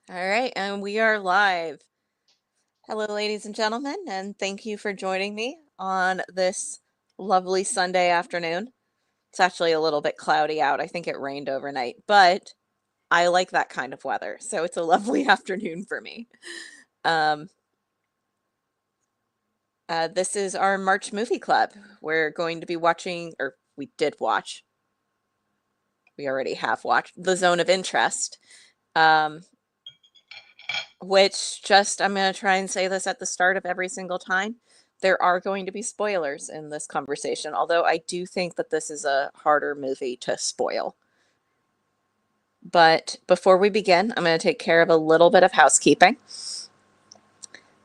All right, and we are live. Hello, ladies and gentlemen, and thank you for joining me on this lovely Sunday afternoon. It's actually a little bit cloudy out. I think it rained overnight, but I like that kind of weather, so it's a lovely afternoon for me. Um, this is our March movie club. We're going to be watching, or we did watch, we already have watched The Zone of Interest. Which just I'm going to try and say this at the start of every single time. There are going to be spoilers in this conversation, although I do think that this is a harder movie to spoil. But before we begin, I'm going to take care of a little bit of housekeeping.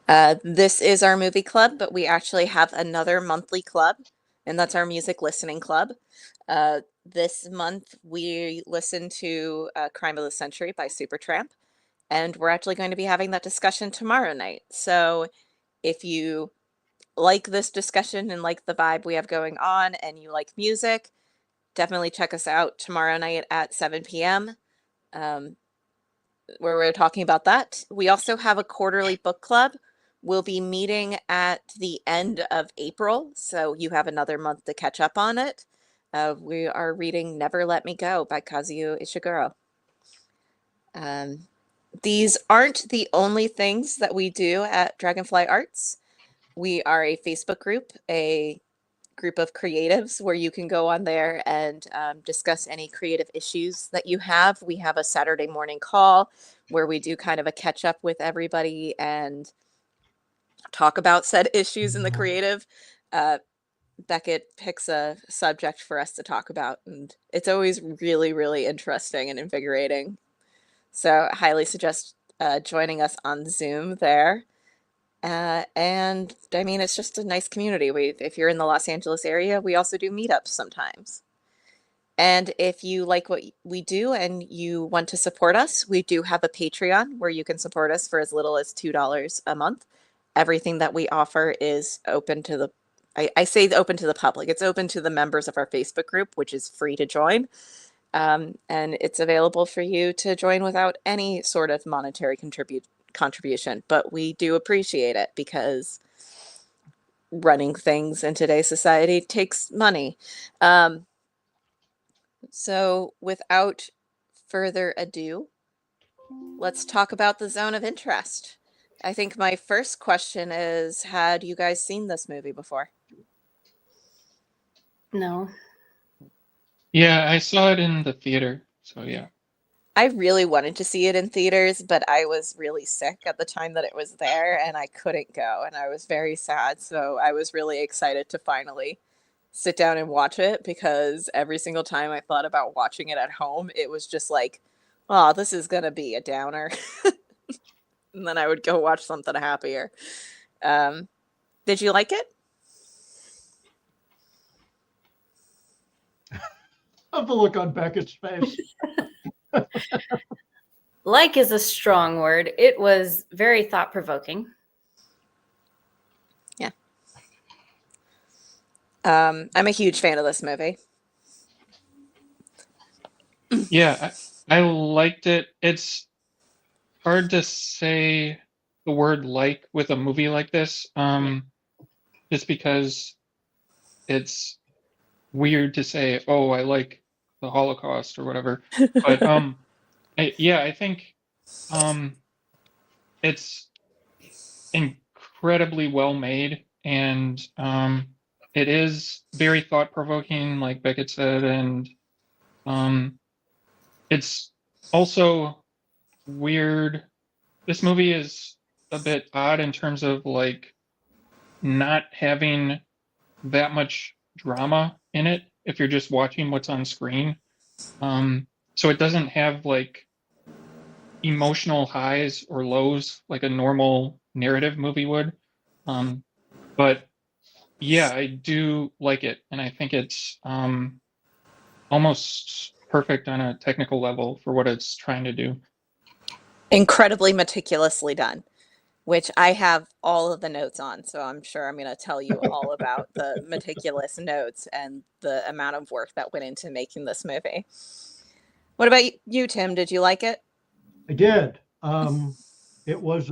This is our movie club, but we actually have another monthly club, and that's our music listening club. This month, we listen to Crime of the Century by Supertramp. And we're actually going to be having that discussion tomorrow night. So if you like this discussion and like the vibe we have going on and you like music, definitely check us out tomorrow night at 7 p.m. Where we're talking about that. We also have a quarterly book club. We'll be meeting at the end of April, so you have another month to catch up on it. We are reading Never Let Me Go by Kazuo Ishiguro. These aren't the only things that we do at Dragonfly Arts. We are a Facebook group, a group of creatives where you can go on there and discuss any creative issues that you have. We have a Saturday morning call where we do kind of a catch up with everybody and talk about said issues in the creative. Beckett picks a subject for us to talk about, and it's always really, really interesting and invigorating. So, highly suggest joining us on Zoom there. And I mean, it's just a nice community. If you're in the Los Angeles area, we also do meetups sometimes. And if you like what we do and you want to support us, we do have a Patreon where you can support us for as little as $2 a month. Everything that we offer is open to I say open to the public. It's open to the members of our Facebook group, which is free to join. And it's available for you to join without any sort of monetary contribution. But we do appreciate it because running things in today's society takes money. So without further ado, let's talk about The Zone of Interest. I think my first question is, had you guys seen this movie before? No. Yeah, I saw it in the theater, so yeah. I really wanted to see it in theaters, but I was really sick at the time that it was there and I couldn't go, and I was very sad. So I was really excited to finally sit down and watch it because every single time I thought about watching it at home, it was just like, oh, this is going to be a downer. And then I would go watch something happier. Did you like it? Have the look on Beckett's face. Like is a strong word. It was very thought-provoking. Yeah. I'm a huge fan of this movie. Yeah, I liked it. It's hard to say the word like with a movie like this, just because it's weird to say, oh, I like the Holocaust or whatever. But I think it's incredibly well made, and it is very thought provoking, like Beckett said, and it's also weird. This movie is a bit odd in terms of like not having that much drama in it if you're just watching what's on screen. So it doesn't have like emotional highs or lows like a normal narrative movie would. But yeah, I do like it, and I think it's almost perfect on a technical level for what it's trying to do. Incredibly meticulously done, which I have all of the notes on. So I'm sure I'm going to tell you all about the meticulous notes and the amount of work that went into making this movie. What about you, Tim? Did you like it? I did. It was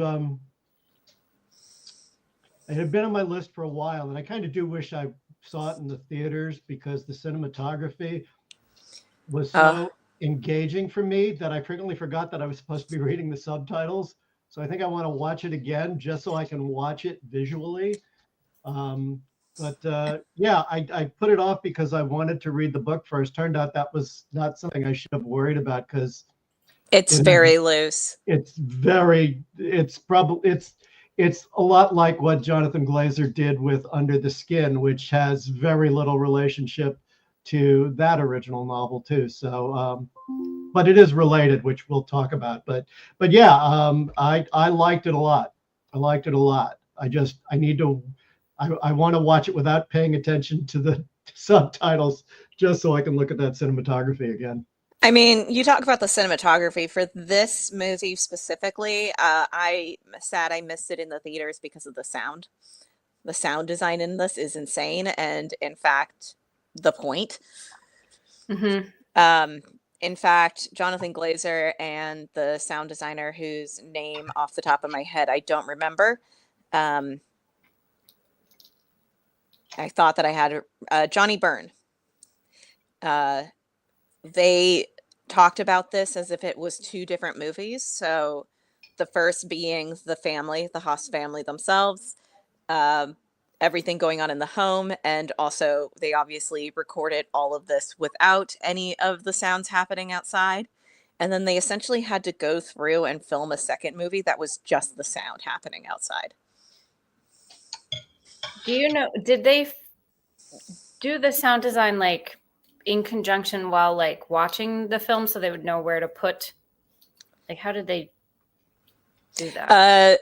it had been on my list for a while, and I kind of do wish I saw it in the theaters because the cinematography was so engaging for me that I frequently forgot that I was supposed to be reading the subtitles. So I think I want to watch it again just so I can watch it visually. Yeah, I put it off because I wanted to read the book first. Turned out that was not something I should have worried about because It's very loose. it's a lot like what Jonathan Glazer did with Under the Skin, which has very little relationship to that original novel too. So, but it is related, which we'll talk about. But yeah, I liked it a lot. I liked it a lot. I want to watch it without paying attention to the subtitles, just so I can look at that cinematography again. I mean, you talk about the cinematography for this movie specifically. I'm sad I missed it in the theaters because of the sound. The sound design in this is insane, and in fact, the point. Mm-hmm. In fact, Jonathan Glazer and the sound designer, whose name off the top of my head I don't remember. I thought that I had Johnny Byrne. They talked about this as if it was two different movies. So the first being the Haas family themselves, everything going on in the home. And also they obviously recorded all of this without any of the sounds happening outside. And then they essentially had to go through and film a second movie that was just the sound happening outside. Do you know, did they do the sound design like in conjunction while like watching the film so they would know where to put, like, how did they do that?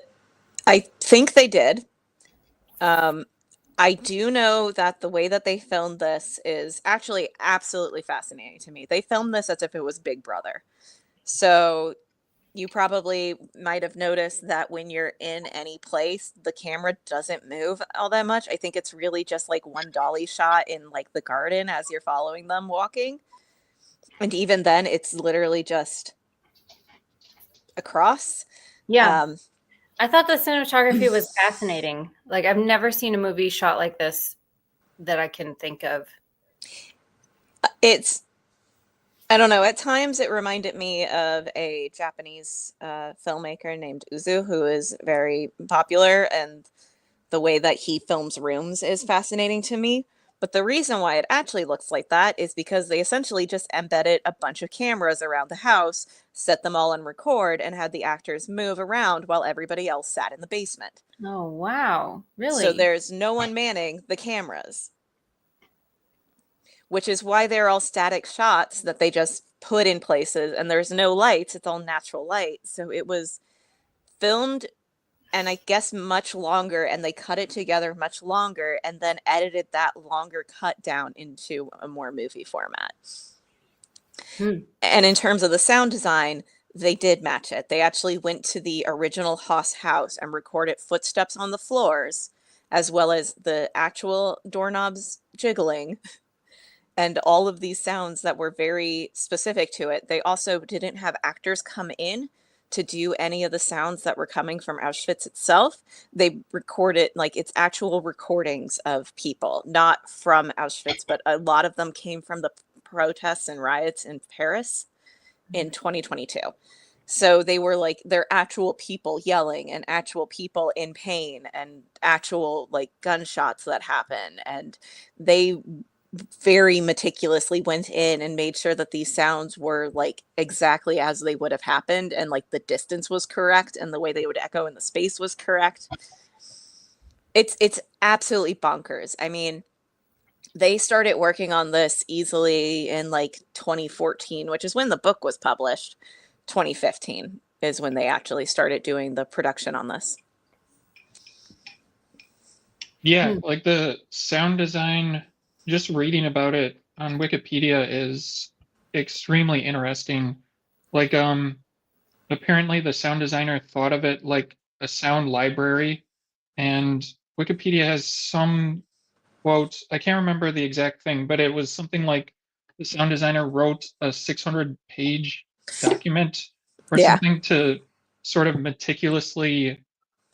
I think they did. I do know that the way that they filmed this is actually absolutely fascinating to me. They filmed this as if it was Big Brother. So you probably might have noticed that when you're in any place, the camera doesn't move all that much. I think it's really just like one dolly shot in like the garden as you're following them walking. And even then, it's literally just across. Yeah. I thought the cinematography was fascinating. Like, I've never seen a movie shot like this that I can think of. I don't know, at times it reminded me of a Japanese filmmaker named Uzu, who is very popular, and the way that he films rooms is fascinating to me. But the reason why it actually looks like that is because they essentially just embedded a bunch of cameras around the house, set them all on record, and had the actors move around while everybody else sat in the basement. Oh, wow. Really? So there's no one manning the cameras, which is why they're all static shots that they just put in places, and there's no lights. It's all natural light. So it was filmed, and I guess much longer, and they cut it together much longer and then edited that longer cut down into a more movie format. And in terms of the sound design, they did match it. They actually went to the original Haas house and recorded footsteps on the floors, as well as the actual doorknobs jiggling and all of these sounds that were very specific to it. They also didn't have actors come in to do any of the sounds that were coming from Auschwitz itself. They recorded, like, it's actual recordings of people, not from Auschwitz, but a lot of them came from the protests and riots in Paris in 2022. So they were like, they're actual people yelling and actual people in pain and actual like gunshots that happen. And they very meticulously went in and made sure that these sounds were like exactly as they would have happened, and like the distance was correct and the way they would echo in the space was correct. It's absolutely bonkers. I mean, they started working on this easily in like 2014, which is when the book was published. 2015 is when they actually started doing the production on this. Yeah, like the sound design, just reading about it on Wikipedia is extremely interesting. Like, apparently the sound designer thought of it like a sound library, and Wikipedia has some quotes. I can't remember the exact thing, but it was something like the sound designer wrote a 600-page document or Yeah. something to sort of meticulously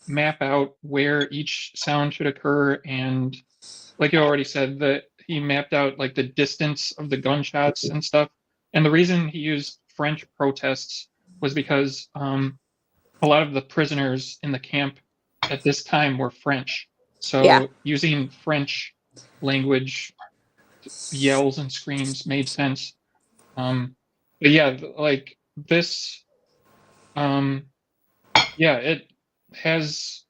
map out where each sound should occur, and like you already said, that he mapped out like the distance of the gunshots and stuff. And the reason he used French protests was because a lot of the prisoners in the camp at this time were French. So Yeah. using French language yells and screams made sense. But yeah, like this, yeah, it has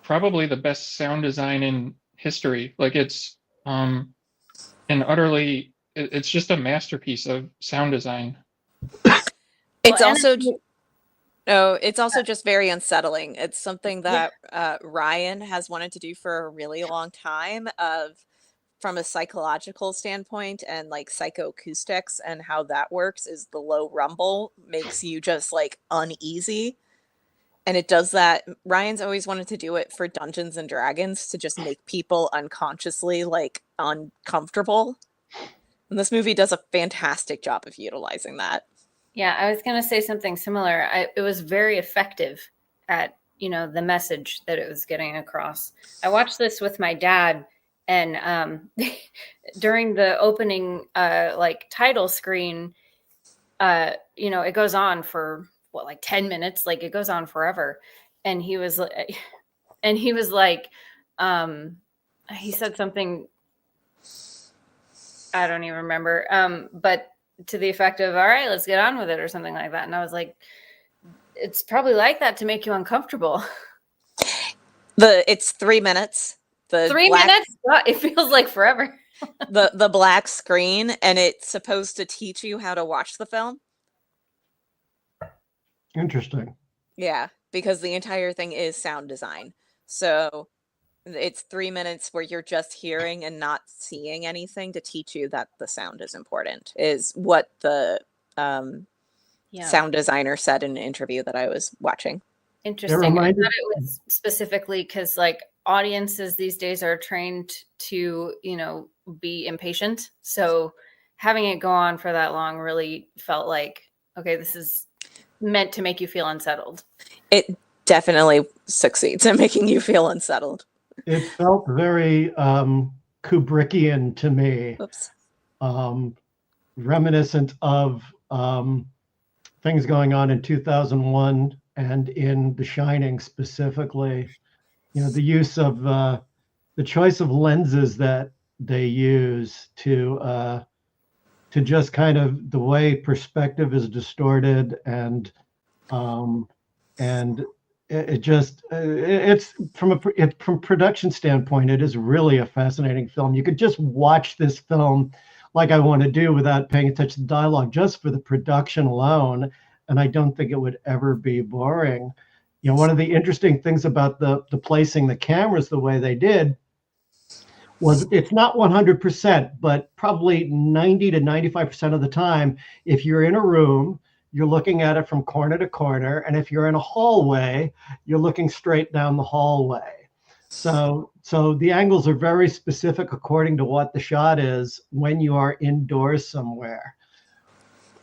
probably the best sound design in history. Like it's it's just a masterpiece of sound design. It's Well, also no, it's also just very unsettling. It's something that Ryan has wanted to do for a really long time, from a psychological standpoint, and like psychoacoustics, and how that works is the low rumble makes you just like uneasy. And it does that. Ryan's always wanted to do it for Dungeons and Dragons, to just make people unconsciously like uncomfortable. And this movie does a fantastic job of utilizing that. Yeah, I was going to say something similar. It was very effective at, the message that it was getting across. I watched this with my dad, and during the opening like title screen, it goes on for like 10 minutes, like it goes on forever. And he was like, he said something, I don't even remember, but to the effect of, all right, let's get on with it, or something like that. And I was like, it's probably like that to make you uncomfortable. It's 3 minutes. The 3 minutes? God, it feels like forever. the black screen, and it's supposed to teach you how to watch the film. Interesting. Yeah, because the entire thing is sound design. So it's 3 minutes where you're just hearing and not seeing anything, to teach you that the sound is important, is what the sound designer said in an interview that I was watching. Interesting. I thought it was specifically because like audiences these days are trained to, be impatient. So having it go on for that long really felt like, okay, this is meant to make you feel unsettled. It definitely succeeds in making you feel unsettled. It felt very Kubrickian to me. Oops. Reminiscent of things going on in 2001 and in The Shining specifically. The use of the choice of lenses that they use to just kind of the way perspective is distorted, and it's from a production standpoint, it is really a fascinating film. You could just watch this film like I want to do without paying attention to dialogue, just for the production alone, and I don't think it would ever be boring. One of the interesting things about the placing the cameras the way they did was it's not 100%, but probably 90 to 95% of the time, if you're in a room, you're looking at it from corner to corner. And if you're in a hallway, you're looking straight down the hallway. So the angles are very specific according to what the shot is when you are indoors somewhere.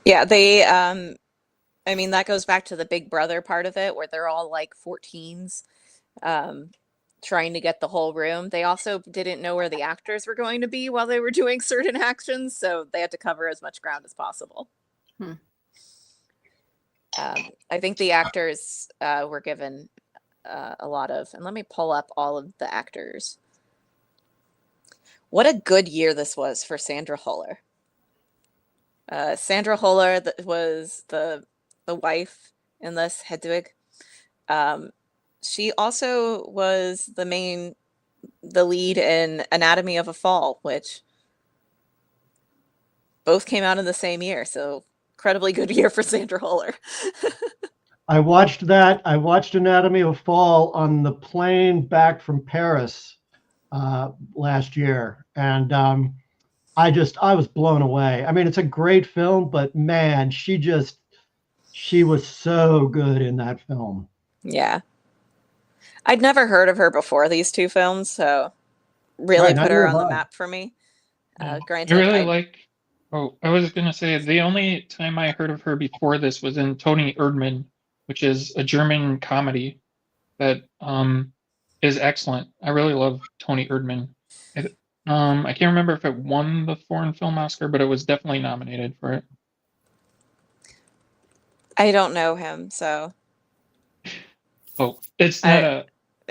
Yeah, they, that goes back to the Big Brother part of it, where they're all like 14s, trying to get the whole room. They also didn't know where the actors were going to be while they were doing certain actions, so they had to cover as much ground as possible. I think the actors were given a lot of, and let me pull up all of the actors. What a good year this was for Sandra Huller. Sandra Huller was the wife in this, Hedwig. She also was the lead in Anatomy of a Fall, which both came out in the same year. So incredibly good year for Sandra Huller. I watched that. I watched Anatomy of a Fall on the plane back from Paris last year. And I was blown away. I mean, it's a great film, but man, she was so good in that film. Yeah. I'd never heard of her before these two films, so really put her on the map for me. Granted, I was going to say, the only time I heard of her before this was in Tony Erdmann, which is a German comedy that is excellent. I really love Tony Erdmann. I can't remember if it won the foreign film Oscar, but it was definitely nominated for it. I don't know him, so Oh, it's not I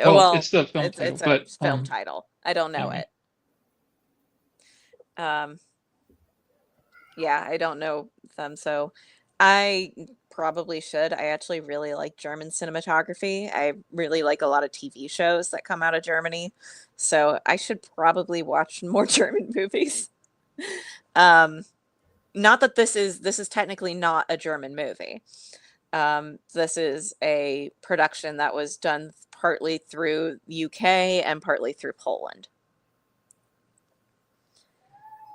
oh, well, it's the film it's title, a but film title. I don't know yeah. it. Yeah, I don't know them, so I probably should. I actually really like German cinematography. I really like a lot of TV shows that come out of Germany, so I should probably watch more German movies. Um, Not that this is technically not a German movie. This is a production that was done partly through UK and partly through Poland.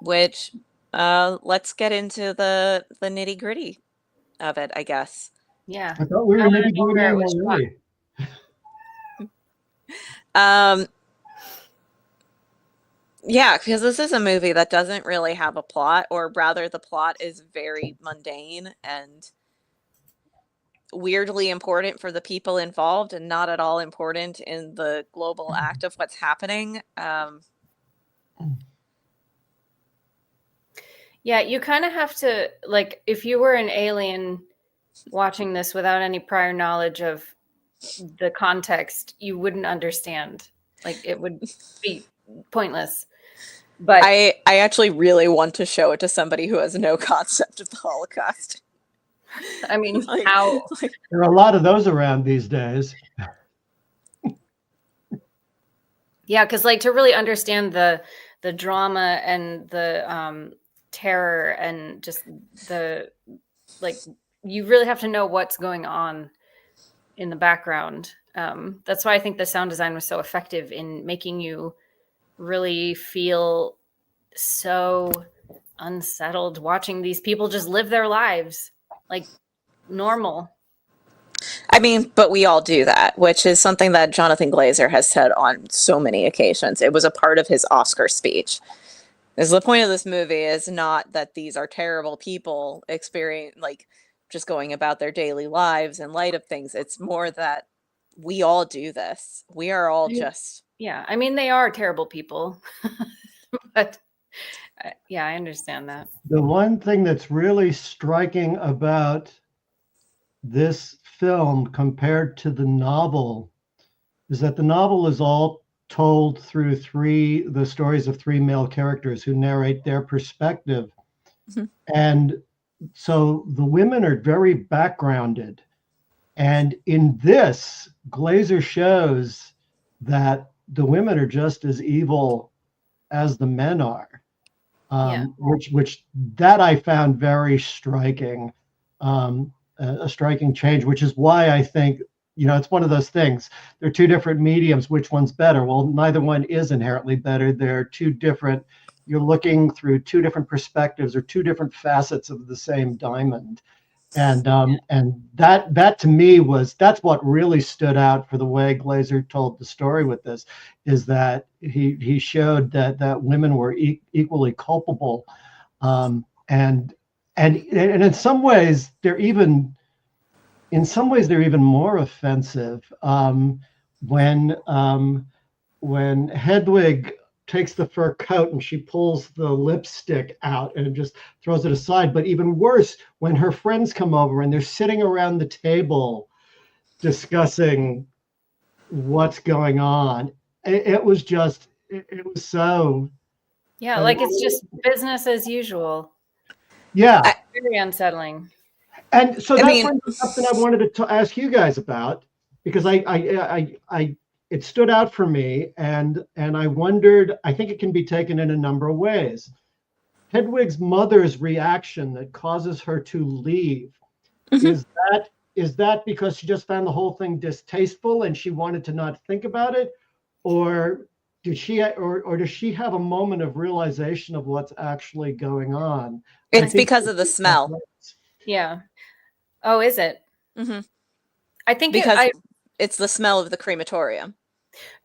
Which let's get into the nitty gritty of it, I guess. Yeah. I thought we I were wanna nitty know where it gritty was shot. already. Yeah, because this is a movie that doesn't really have a plot, or rather, the plot is very mundane and weirdly important for the people involved and not at all important in the global act of what's happening. Yeah, you kind of have to, like, if you were an alien watching this without any prior knowledge of the context, you wouldn't understand. Like, it would be pointless. But I actually really want to show it to somebody who has no concept of the Holocaust. I mean, Like- how? There are a lot of those around these days. Yeah, because like to really understand the drama and the terror and just the like, you really have to know what's going on in the background. That's why I think the sound design was so effective in making you really feel so unsettled watching these people just live their lives like normal. I mean, but we all do that, which is something that Jonathan Glazer has said on so many occasions. It was a part of his Oscar speech. Is the point of this movie is not that these are terrible people experience like just going about their daily lives in light of things. It's more that we all do this. We are all just Yeah, I mean, they are terrible people, but yeah, I understand that. The one thing that's really striking about this film compared to the novel is that the novel is all told through the stories of three male characters who narrate their perspective. Mhm. And so the women are very backgrounded. And in this, Glazer shows that the women are just as evil as the men are. Yeah. Which that I found very striking, a striking change, which is why I think, it's one of those things. There are two different mediums. Which one's better? Well, neither one is inherently better. They're two different, you're looking through two different perspectives or two different facets of the same diamond. And that to me that's what really stood out for the way Glazer told the story with this, is that he showed that women were equally culpable, and in some ways they're even more offensive when Hedwig takes the fur coat and she pulls the lipstick out and just throws it aside. But even worse, when her friends come over and they're sitting around the table discussing what's going on. It was so. Yeah, like it's just business as usual. Yeah. Very unsettling. And so that's something I wanted to ask you guys about, because it stood out for me, and I wondered, I think it can be taken in a number of ways. Hedwig's mother's reaction that causes her to leave, is that because she just found the whole thing distasteful and she wanted to not think about it, or does she have a moment of realization of what's actually going on? it's because of the smell. Yeah. Oh, is it? Mm-hmm. I think because it's the smell of the crematorium.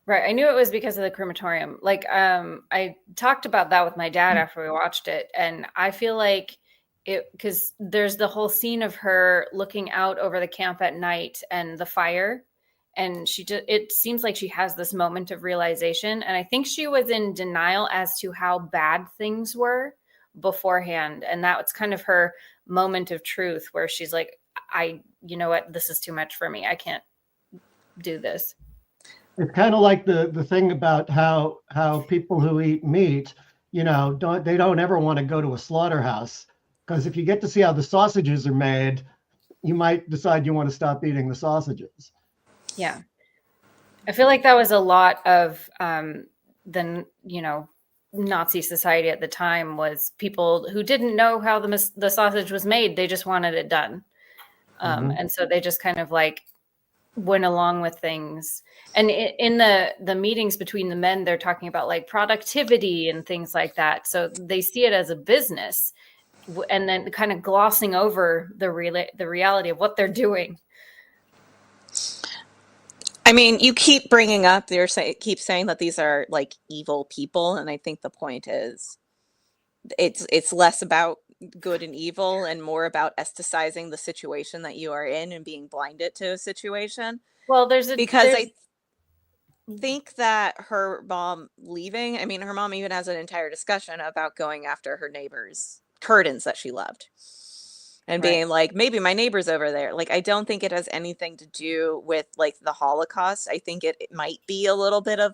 Right. I knew it was because of the crematorium. Like, I talked about that with my dad after we watched it. And I feel like because there's the whole scene of her looking out over the camp at night and the fire, and it seems like she has this moment of realization, and I think she was in denial as to how bad things were beforehand, and that was kind of her moment of truth where she's like, you know what, this is too much for me, I can't do this. It's kind of like the thing about how people who eat meat, they don't ever want to go to a slaughterhouse, because if you get to see how the sausages are made, you might decide you want to stop eating the sausages. Yeah. I feel like that was a lot of the, Nazi society at the time, was people who didn't know how the sausage was made. They just wanted it done. And so they just kind of like went along with things. And in the meetings between the men, they're talking about like productivity and things like that. So they see it as a business, and then kind of glossing over the reality of what they're doing. I mean, you keep bringing up, keep saying that these are like evil people, and I think the point is, it's less about good and evil and more about aestheticizing the situation that you are in and being blinded to a situation. Well, I think that her mom leaving, I mean, her mom even has an entire discussion about going after her neighbor's curtains that she loved. And Right. being like, maybe my neighbor's over there. Like, I don't think it has anything to do with like the Holocaust. I think it might be a little bit of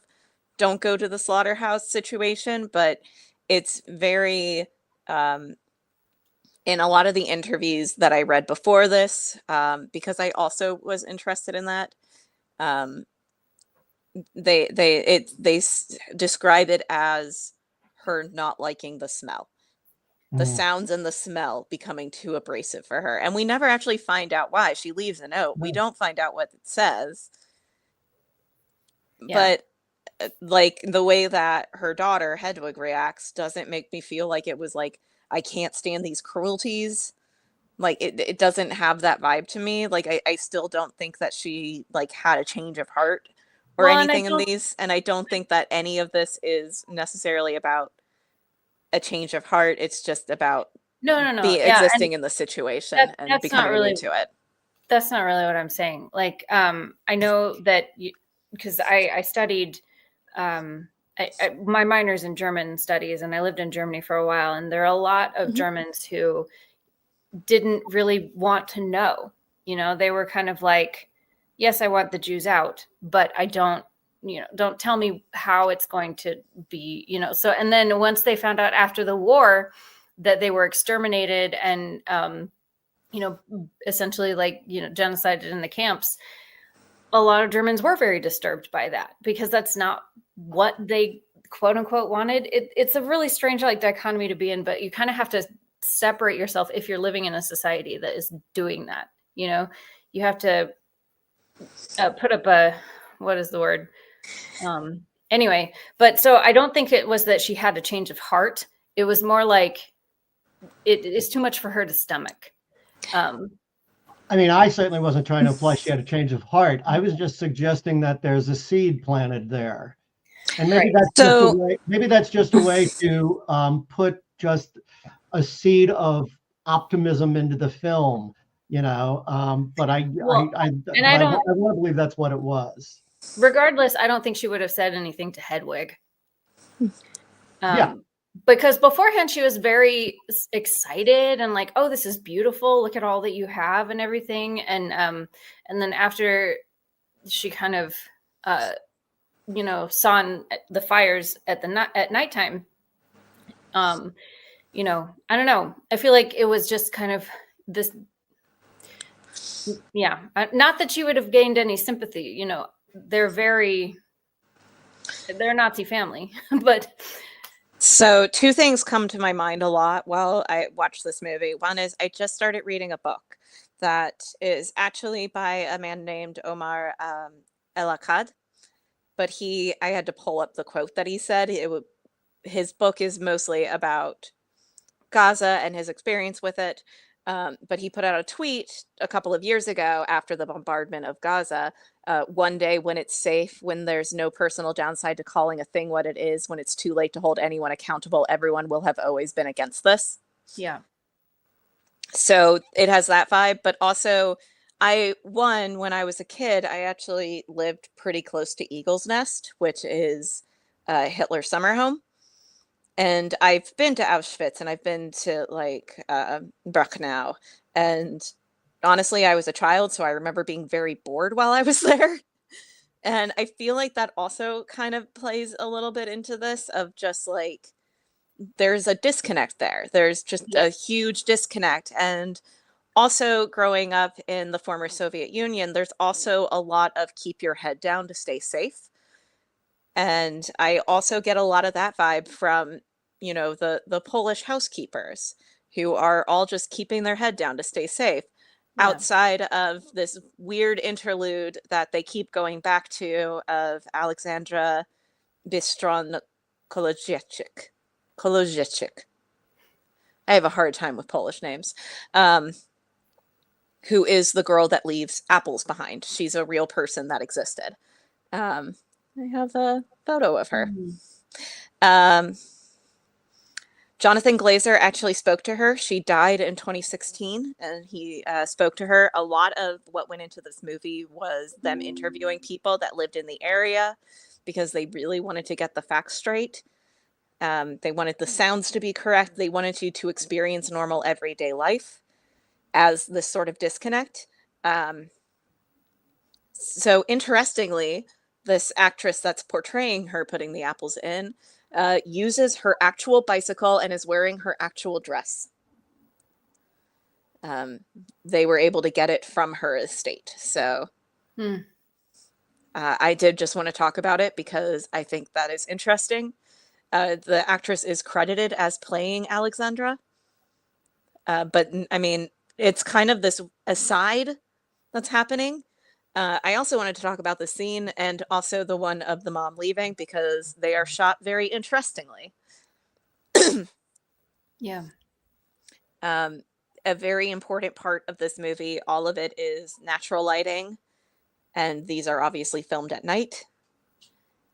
don't go to the slaughterhouse situation, but it's very, in a lot of the interviews that I read before this, because I also was interested in that, they describe it as her not liking the smell. The sounds and the smell becoming too abrasive for her. And we never actually find out why. She leaves a note. We don't find out what it says. Yeah. But like the way that her daughter, Hedwig, reacts doesn't make me feel like it was like, I can't stand these cruelties. Like it doesn't have that vibe to me. Like I still don't think that she like had a change of heart or anything in these. And I don't think that any of this is necessarily about a change of heart. It's just about existing in the situation and becoming immune to it. That's not really what I'm saying. Like, I know that because I studied, my minor's in German studies, and I lived in Germany for a while. And there are a lot of Germans who didn't really want to know. They were kind of like, yes, I want the Jews out, but I don't tell me how it's going to be, So, and then once they found out after the war that they were exterminated and, essentially like, genocided in the camps, a lot of Germans were very disturbed by that, because that's not what they quote unquote wanted. It's a really strange like dichotomy to be in, but you kind of have to separate yourself if you're living in a society that is doing that. You have to put up what is the word? Anyway, but so I don't think it was that she had a change of heart. It was more like it is too much for her to stomach. I mean, I certainly wasn't trying to imply she had a change of heart. I was just suggesting that there's a seed planted there, and maybe that's just a way to put just a seed of optimism into the film, But I want to believe that's what it was. Regardless, I don't think she would have said anything to Hedwig. Yeah. Because beforehand she was very excited and like, oh, this is beautiful. Look at all that you have and everything. And then after she kind of, saw the fires at nighttime, I don't know. I feel like it was just kind of this. Yeah. Not that she would have gained any sympathy, they're a Nazi family, but. So 2 things come to my mind a lot while I watch this movie. One is I just started reading a book that is actually by a man named Omar El Akkad, but I had to pull up the quote that he said. His book is mostly about Gaza and his experience with it. But he put out a tweet a couple of years ago after the bombardment of Gaza. One day when it's safe, when there's no personal downside to calling a thing what it is, when it's too late to hold anyone accountable, everyone will have always been against this. Yeah. So it has that vibe, but also when I was a kid, I actually lived pretty close to Eagle's Nest, which is Hitler's summer home. And I've been to Auschwitz and I've been to like Birkenau. And honestly, I was a child, so I remember being very bored while I was there. And I feel like that also kind of plays a little bit into this of just like there's a disconnect there. There's just a huge disconnect. And also growing up in the former Soviet Union, there's also a lot of keep your head down to stay safe. And I also get a lot of that vibe from, you know, the Polish housekeepers who are all just keeping their head down to stay safe. Yeah. Outside of this weird interlude that they keep going back to of Alexandra Bistron Kolodziejczyk. I have a hard time with Polish names. Who is the girl that leaves apples behind. She's a real person that existed. I have a photo of her. Jonathan Glazer actually spoke to her. She died in 2016, and he spoke to her. A lot of what went into this movie was them interviewing people that lived in the area because they really wanted to get the facts straight. They wanted the sounds to be correct. They wanted you to experience normal everyday life as this sort of disconnect. So interestingly, this actress that's portraying her putting the apples in uses her actual bicycle and is wearing her actual dress. They were able to get it from her estate. So I did just want to talk about it because I think that is interesting. The actress is credited as playing Alexandra. But I mean, it's kind of this aside that's happening. I also wanted to talk about the scene and also the one of the mom leaving because they are shot very interestingly. Yeah. A very important part of this movie, all of it is natural lighting, and these are obviously filmed at night.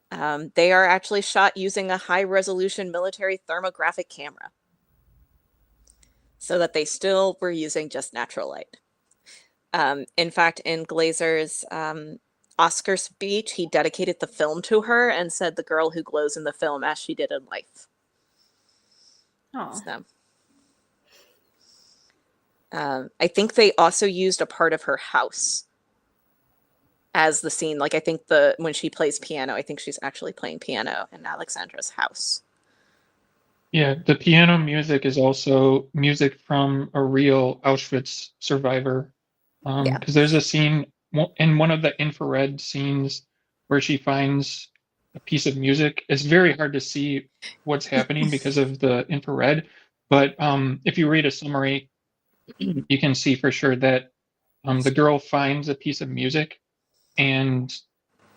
They are actually shot using a high-resolution military thermographic camera, so that they still were using just natural light. In fact, in Glazer's Oscar speech, he dedicated the film to her and said the girl who glows in the film as she did in life. Oh. So, I think they also used a part of her house as the scene. Like, I think when she plays piano, I think she's actually playing piano in Alexandra's house. Yeah, the piano music is also music from a real Auschwitz survivor. Because there's a scene in one of the infrared scenes where she finds a piece of music. It's very hard to see what's happening because of the infrared. But if you read a summary, you can see for sure that the girl finds a piece of music and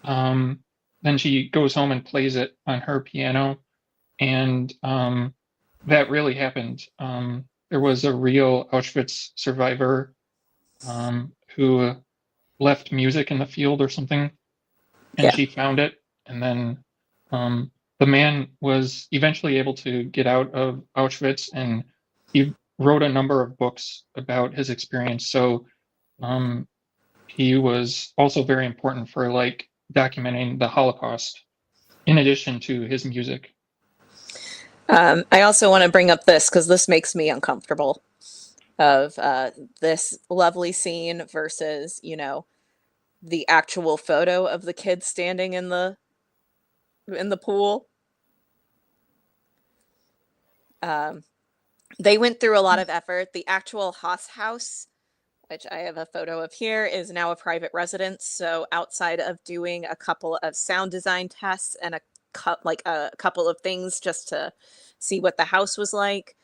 then she goes home and plays it on her piano. And that really happened. There was a real Auschwitz survivor who left music in the field or something, and she found it. And then the man was eventually able to get out of Auschwitz, and he wrote a number of books about his experience. So he was also very important for like documenting the Holocaust in addition to his music. I also want to bring up this because this makes me uncomfortable of this lovely scene versus, you know, the actual photo of the kids standing in the pool. They went through a lot of effort. The actual Haas house, which I have a photo of here, is now a private residence. So outside of doing a couple of sound design tests and a couple of things just to see what the house was like,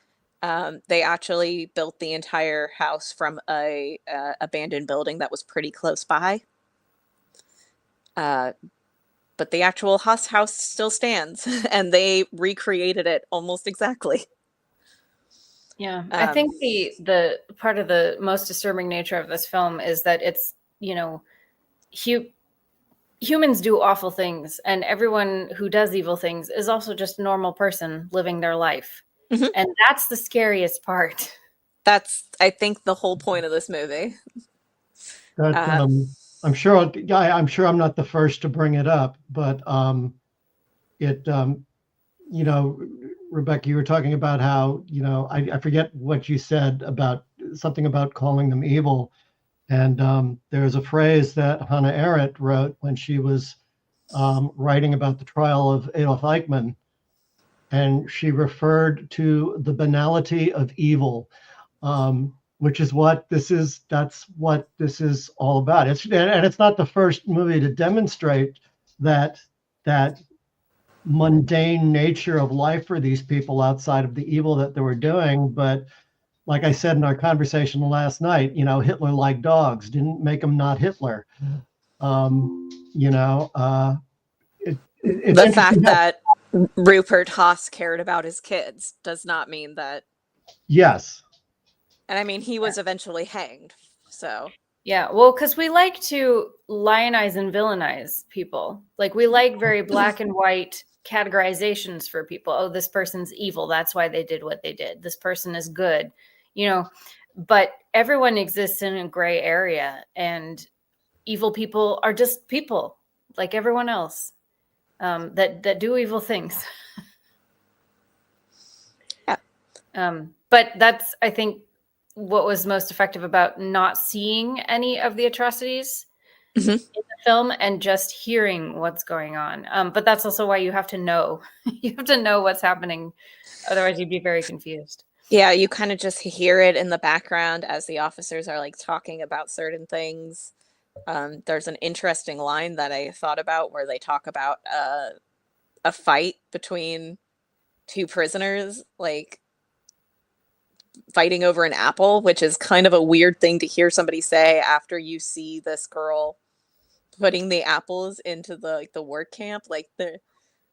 they actually built the entire house from a abandoned building that was pretty close by. But the actual Haas house still stands, and they recreated it almost exactly. Yeah, I think the part of the most disturbing nature of this film is that it's, you know, humans do awful things, and everyone who does evil things is also just a normal person living their life. Mhm. And that's the scariest part. That's, I think, the whole point of this movie. That I'm sure I'm not the first to bring it up, but it you know, Rebecca, you were talking about how, I forget what you said about something about calling them evil. And there's a phrase that Hannah Arendt wrote when she was writing about the trial of Adolf Eichmann. And she referred to the banality of evil, which is what this is. That's what this is all about. And it's not the first movie to demonstrate that mundane nature of life for these people outside of the evil that they were doing. But like I said in our conversation last night, Hitler liked dogs, didn't make him not Hitler. It's The fact that Rupert Haas cared about his kids does not mean that. Yes. And I mean, he was eventually hanged. So. Yeah, well, because we like to lionize and villainize people. Like, we like very black and white categorizations for people. Oh, this person's evil. That's why they did what they did. This person is good, but everyone exists in a gray area, and evil people are just people like everyone else that do evil things. Yeah. But that's, I think, what was most effective about not seeing any of the atrocities in the film and just hearing what's going on. But that's also why you have to know. You have to know what's happening. Otherwise, you'd be very confused. Yeah, you kind of just hear it in the background as the officers are like talking about certain things. There's an interesting line that I thought about where they talk about a fight between two prisoners, like fighting over an apple, which is kind of a weird thing to hear somebody say after you see this girl putting the apples into the work camp. Like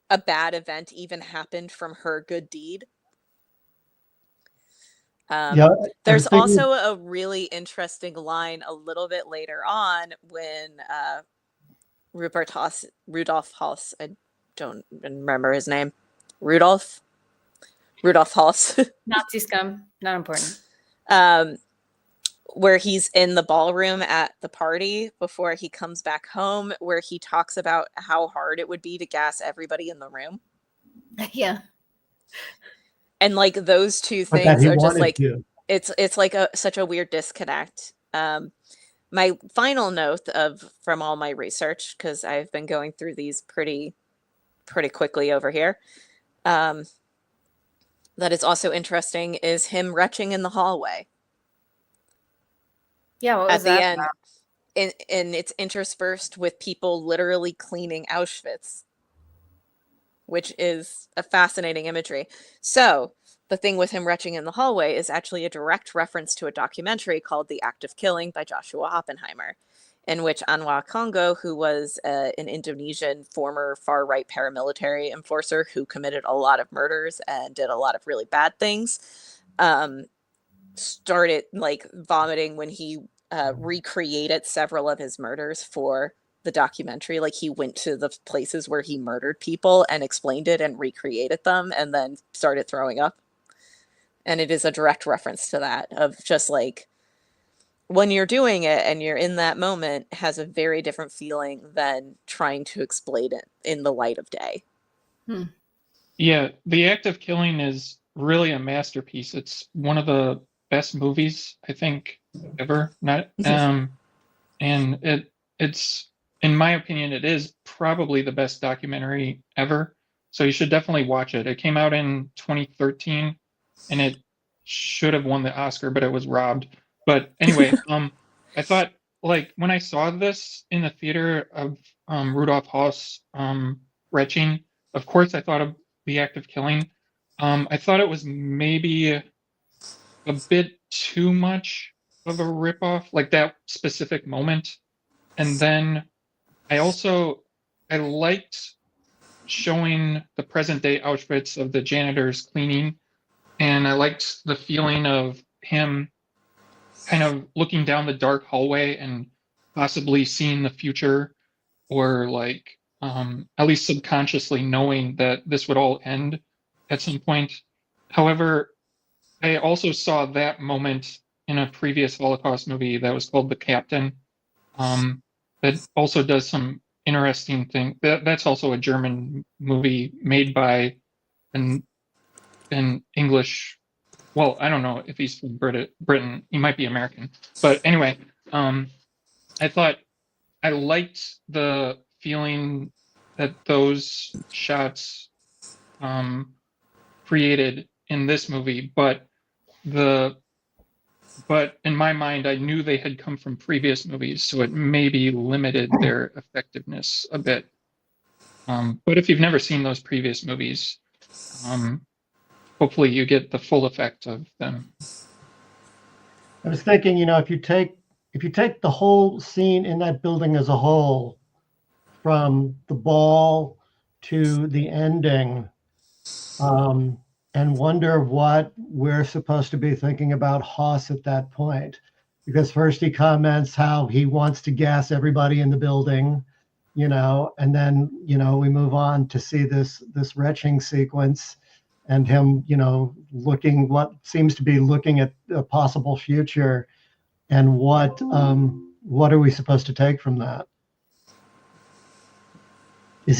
a bad event even happened from her good deed. There's also a really interesting line a little bit later on when Rudolf Haas, I don't remember his name, Rudolf Haas. Nazi scum, not important. Where he's in the ballroom at the party before he comes back home, where he talks about how hard it would be to gas everybody in the room. Yeah. And like those two things are just like, it's like such a weird disconnect. My final note from all my research, because I've been going through these pretty quickly over here, that is also interesting, is him retching in the hallway. Yeah, what was at that the end, about? and it's interspersed with people literally cleaning Auschwitz, which is a fascinating imagery. So the thing with him retching in the hallway is actually a direct reference to a documentary called The Act of Killing by Joshua Oppenheimer, in which Anwar Congo, who was an Indonesian former far-right paramilitary enforcer who committed a lot of murders and did a lot of really bad things, started like vomiting when he recreated several of his murders for the documentary. Like, he went to the places where he murdered people and explained it and recreated them and then started throwing up. And it is a direct reference to that, of just like, when you're doing it and you're in that moment, has a very different feeling than trying to explain it in the light of day. Yeah, The Act of Killing is really a masterpiece. It's one of the best movies, I think, ever. And it's, in my opinion, it is probably the best documentary ever. So you should definitely watch it. It came out in 2013, and it should have won the Oscar, but it was robbed. But anyway, I thought, like, when I saw this in the theater of Rudolf Haas retching, of course I thought of The Act of Killing. I thought it was maybe a bit too much of a ripoff, like that specific moment. And then I liked showing the present day Auschwitz of the janitors cleaning, and I liked the feeling of him kind of looking down the dark hallway and possibly seeing the future, or like at least subconsciously knowing that this would all end at some point. However, I also saw that moment in a previous Holocaust movie that was called The Captain. That also does some interesting thing. That's also a German movie made by an English. Well, I don't know if he's from Britain. He might be American. But anyway, I thought I liked the feeling that those shots created in this movie, but in my mind, I knew they had come from previous movies, so it maybe limited their effectiveness a bit. But if you've never seen those previous movies, hopefully you get the full effect of them. I was thinking, if you take the whole scene in that building as a whole, from the ball to the ending, and wonder what we're supposed to be thinking about Haas at that point. Because first he comments how he wants to gas everybody in the building, and then, we move on to see this retching sequence and him, looking at a possible future. And what are we supposed to take from that? Is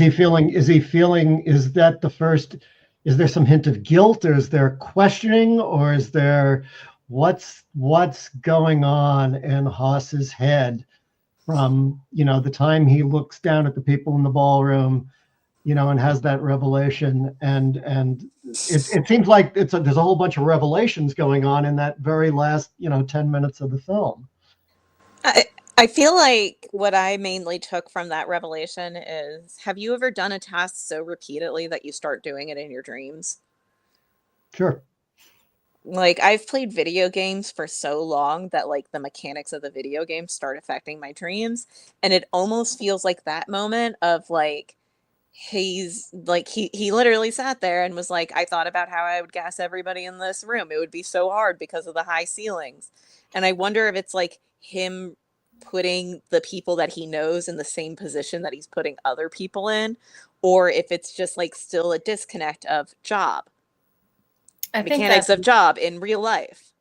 there some hint of guilt, or is there questioning, or is there what's going on in Haas's head from, the time he looks down at the people in the ballroom, and has that revelation, and it seems like there's a whole bunch of revelations going on in that very last, 10 minutes of the film. I feel like what I mainly took from that revelation is, have you ever done a task so repeatedly that you start doing it in your dreams? Sure. Like, I've played video games for so long that, like, the mechanics of the video game start affecting my dreams. And it almost feels like that moment of, like, he's like, he literally sat there and was like, I thought about how I would gas everybody in this room. It would be so hard because of the high ceilings. And I wonder if it's like him putting the people that he knows in the same position that he's putting other people in, or if it's just like still a disconnect of job. Mechanics of job in real life.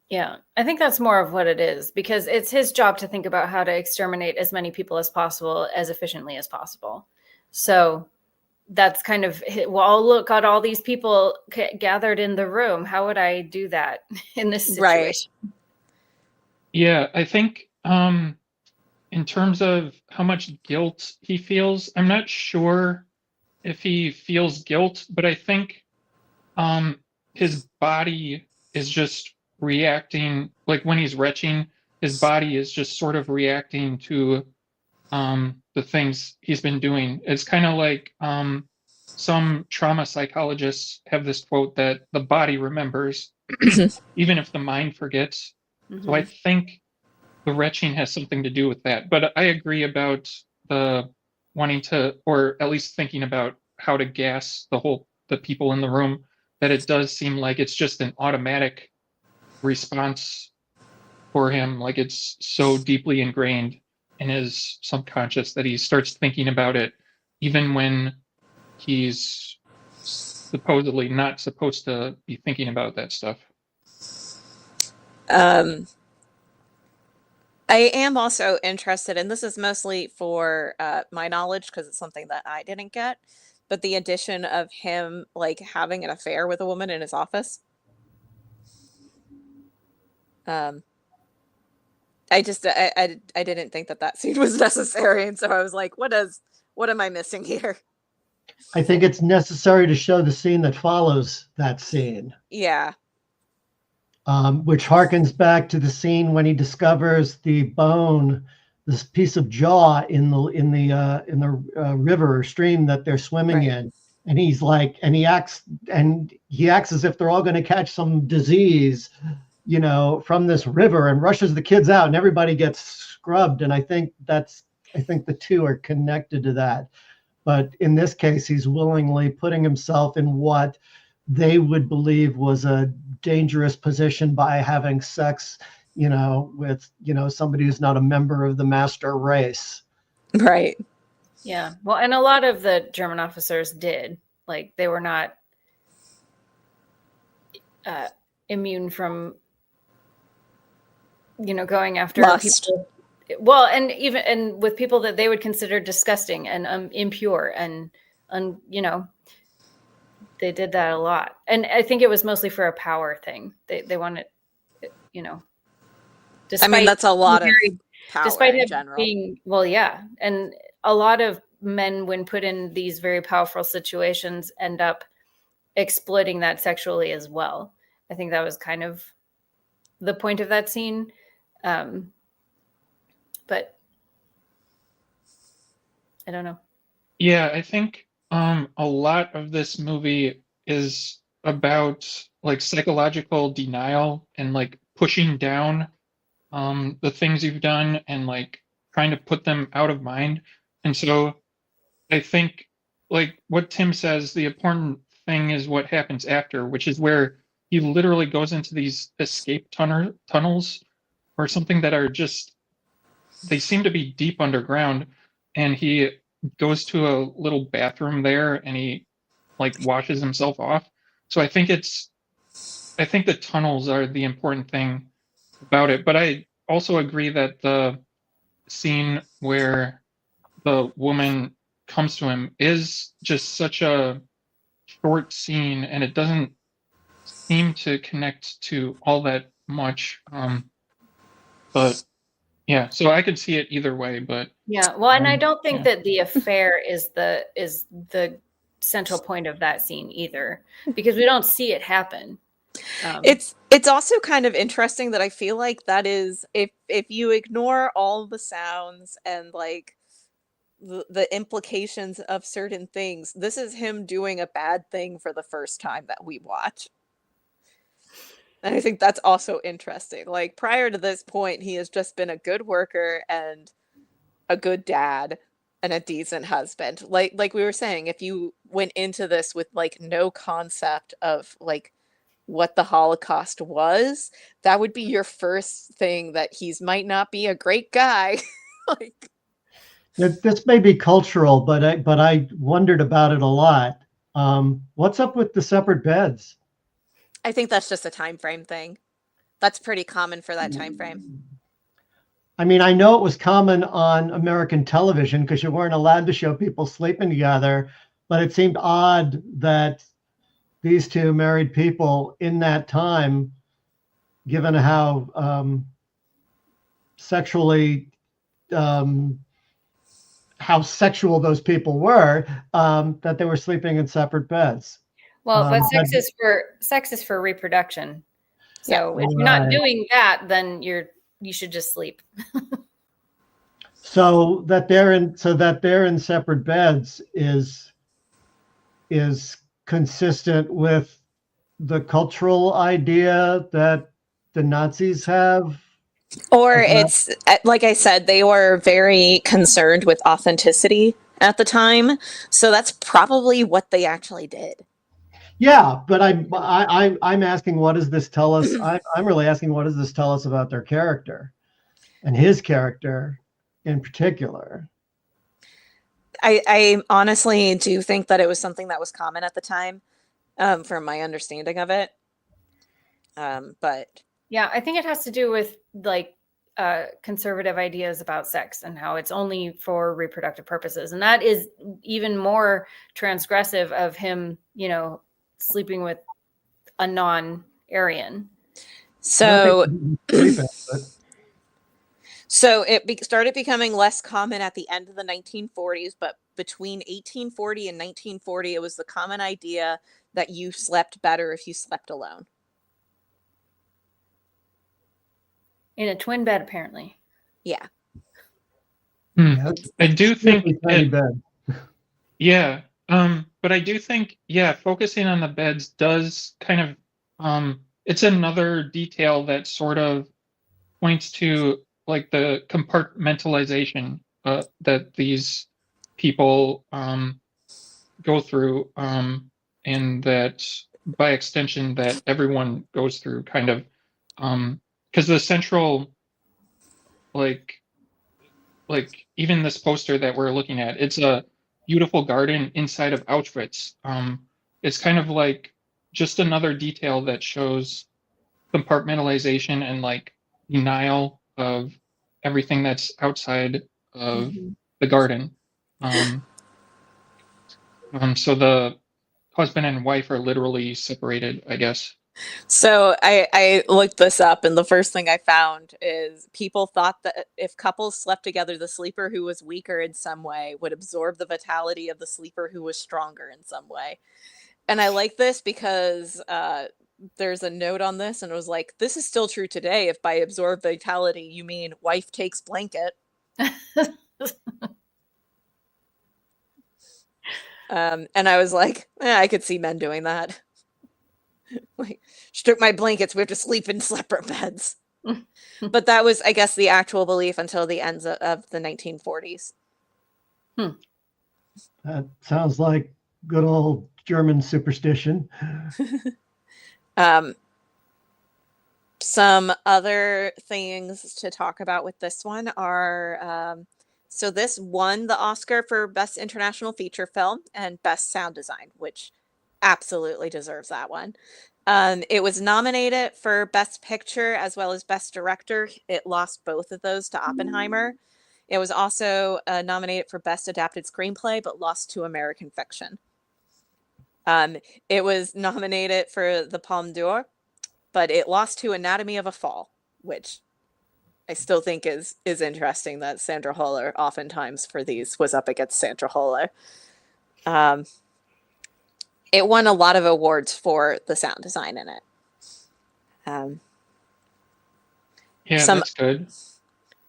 Yeah, I think that's more of what it is, because it's his job to think about how to exterminate as many people as possible, as efficiently as possible. So that's kind of, well, look at all these people gathered in the room. How would I do that in this situation? Right. Yeah, I think in terms of how much guilt he feels, I'm not sure if he feels guilt, but I think his body is just reacting, like when he's retching, his body is just sort of reacting to the things he's been doing. It's kind of like some trauma psychologists have this quote that the body remembers, even if the mind forgets. Mm-hmm. So I think the retching has something to do with that. But I agree about the wanting to, or at least thinking about how to gas the people in the room, that it does seem like it's just an automatic response for him. Like it's so deeply ingrained in his subconscious that he starts thinking about it even when he's supposedly not supposed to be thinking about that stuff. I am also interested, and this is mostly for my knowledge because it's something that I didn't get, but the addition of him like having an affair with a woman in his office. I didn't think that scene was necessary, and so I was like, what am I missing here? I think it's necessary to show the scene that follows that scene. Yeah. Which harkens back to the scene when he discovers the bone, this piece of jaw in the river or stream that they're swimming in, and he's like, and he acts as if they're all going to catch some disease, from this river, and rushes the kids out, and everybody gets scrubbed. And I think the two are connected to that. But in this case, he's willingly putting himself in what they would believe was a dangerous position by having sex, with, somebody who's not a member of the master race. Right. Yeah. Well, and a lot of the German officers did. Like, they were not immune from, going after Lust. people. Well, and with people that they would consider disgusting and impure, and they did that a lot. And I think it was mostly for a power thing. They wanted, I mean, that's a lot of power despite in him general. being, well, yeah. And a lot of men, when put in these very powerful situations, end up exploiting that sexually as well. I think that was kind of the point of that scene. But I don't know. Yeah, I think a lot of this movie is about like psychological denial and like pushing down the things you've done and like trying to put them out of mind. And so I think like what Tim says, the important thing is what happens after, which is where he literally goes into these escape tunnels or something that are just, they seem to be deep underground, and he goes to a little bathroom there and he like washes himself off. So I think the tunnels are the important thing about it. But I also agree that the scene where the woman comes to him is just such a short scene, and it doesn't seem to connect to all that much. But yeah, so I could see it either way. But Yeah, well, and I don't think yeah. that the affair is the central point of that scene either, because we don't see it happen. It's also kind of interesting that I feel like that is, if you ignore all the sounds and like the implications of certain things, this is him doing a bad thing for the first time that we watch. And I think that's also interesting. Like prior to this point, he has just been a good worker and a good dad and a decent husband. Like we were saying, if you went into this with like no concept of like what the Holocaust was, that would be your first thing, that he's might not be a great guy. Like This may be cultural, but I wondered about it a lot. What's up with the separate beds? I think that's just a time frame thing. That's pretty common for that time frame. I mean, I know it was common on American television because you weren't allowed to show people sleeping together, but it seemed odd that these two married people in that time, given how sexually how sexual those people were, that they were sleeping in separate beds. Well, but but- sex is for reproduction. So Yeah. if you're not Right. doing that, then you should just sleep. So that they're in separate beds is consistent with the cultural idea that the Nazis have. Or Okay. it's like I said, they were very concerned with authenticity at the time, so that's probably what they actually did. Yeah, but I'm asking, what does this tell us? I'm really asking, what does this tell us about their character and his character in particular? I honestly do think that it was something that was common at the time, from my understanding of it. But Yeah, I think it has to do with like conservative ideas about sex and how it's only for reproductive purposes. And that is even more transgressive of him, sleeping with a non-Aryan. so Sleeping, but so it started becoming less common at the end of the 1940s, but between 1840 and 1940, it was the common idea that you slept better if you slept alone. In a twin bed, apparently. Yeah. yeah, I do think really tiny bed. yeah, but I do think, yeah, focusing on the beds does kind of, it's another detail that sort of points to like the compartmentalization that these people go through, and that by extension that everyone goes through, kind of, because the central, like even this poster that we're looking at, it's a beautiful garden inside of Auschwitz. It's kind of like just another detail that shows compartmentalization and like denial of everything that's outside of Mhm. the garden. Um, so the husband and wife are literally separated, I guess. So I looked this up, and the first thing I found is people thought that if couples slept together, the sleeper who was weaker in some way would absorb the vitality of the sleeper who was stronger in some way. And I like this because there's a note on this, and it was like, this is still true today. If by absorb vitality you mean wife takes blanket. And I was like, I could see men doing that. Like, she took my blankets. We have to sleep in separate beds. But that was, I guess, the actual belief until the ends of the 1940s. That sounds like good old German superstition. Some other things to talk about with this one are so this won the Oscar for Best International Feature Film and Best Sound Design, which absolutely deserves that one. It was nominated for Best Picture as well as Best Director. It lost both of those to Oppenheimer. It was also nominated for Best Adapted Screenplay, but lost to American Fiction. It was nominated for the Palme d'Or, but it lost to Anatomy of a Fall, which I still think is interesting that Sandra Hüller oftentimes for these was up against Sandra Hüller. It won a lot of awards for the sound design in it. Yeah, that's good.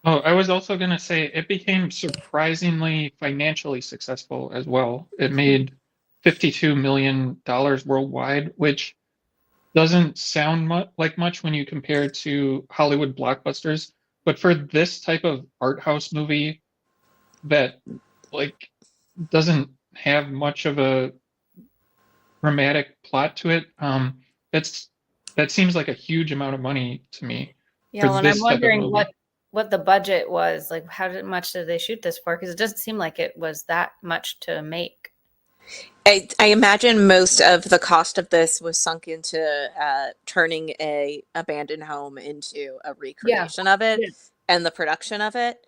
Oh, I was also going to say it became surprisingly financially successful as well. It made $52 million worldwide, which doesn't sound like much when you compare it to Hollywood blockbusters. But for this type of art house movie that like doesn't have much of a dramatic plot to it, that seems like a huge amount of money to me. Yeah, well, and I'm this type of wondering movie. what the budget was. Like, much did they shoot this for? Because it doesn't seem like it was that much to make. I imagine most of the cost of this was sunk into turning a abandoned home into a recreation of it and the production of it.